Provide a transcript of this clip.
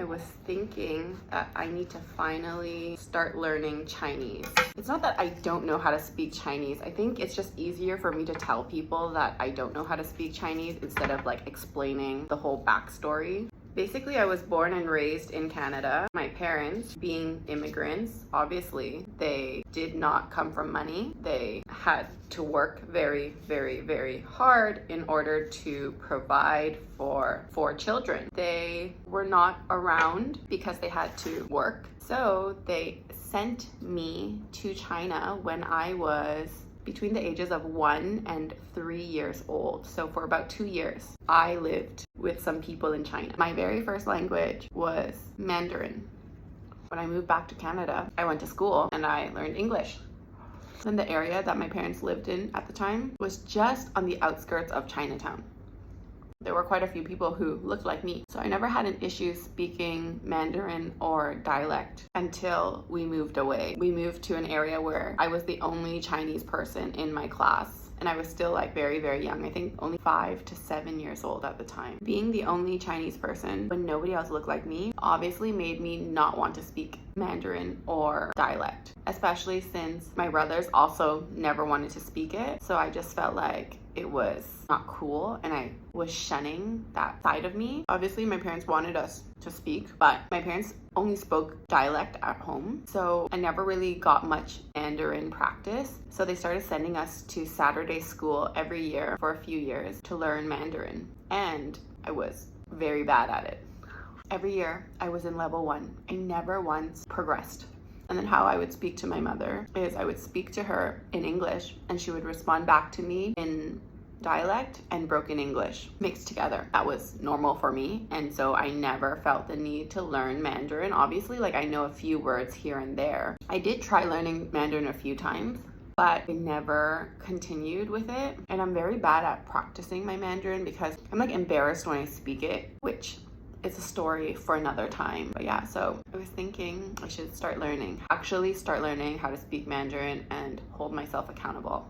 I was thinking that I need to finally start learning Chinese. It's not that I don't know how to speak Chinese. I think it's just easier for me to tell people that I don't know how to speak Chinese instead of like explaining the whole backstory. Basically, I was born and raised in Canada. My parents, being immigrants, obviously, they did not come from money. They had to work very, very, very hard in order to provide for 4 children. They were not around because they had to work. So they sent me to China when I was between the ages of 1 and 3 years old. So for about 2 years, I lived with some people in China. My very first language was Mandarin. When I moved back to Canada, I went to school and I learned English. And the area that my parents lived in at the time was just on the outskirts of Chinatown. There were quite a few people who looked like me. So I never had an issue speaking Mandarin or dialect until we moved away. We moved to an area where I was the only Chinese person in my class. And I was still like very, very young. I think only 5 to 7 years old at the time. Being the only Chinese person when nobody else looked like me obviously made me not want to speak Mandarin or dialect, especially since my brothers also never wanted to speak it. So I just felt like it was not cool and I was shunning that side of me. Obviously, my parents wanted us to speak, but my parents only spoke dialect at home. So I never really got much Mandarin practice. So they started sending us to Saturday school every year for a few years to learn Mandarin. And I was very bad at it. Every year I was in level 1. I never once progressed. And then how I would speak to my mother is I would speak to her in English and she would respond back to me in dialect and broken English mixed together. That was normal for me. And so I never felt the need to learn Mandarin. Obviously, like I know a few words here and there. I did try learning Mandarin a few times, but I never continued with it. And I'm very bad at practicing my Mandarin because I'm like embarrassed when I speak it, which it's a story for another time. But yeah, so I was thinking I should actually start learning how to speak Mandarin and hold myself accountable.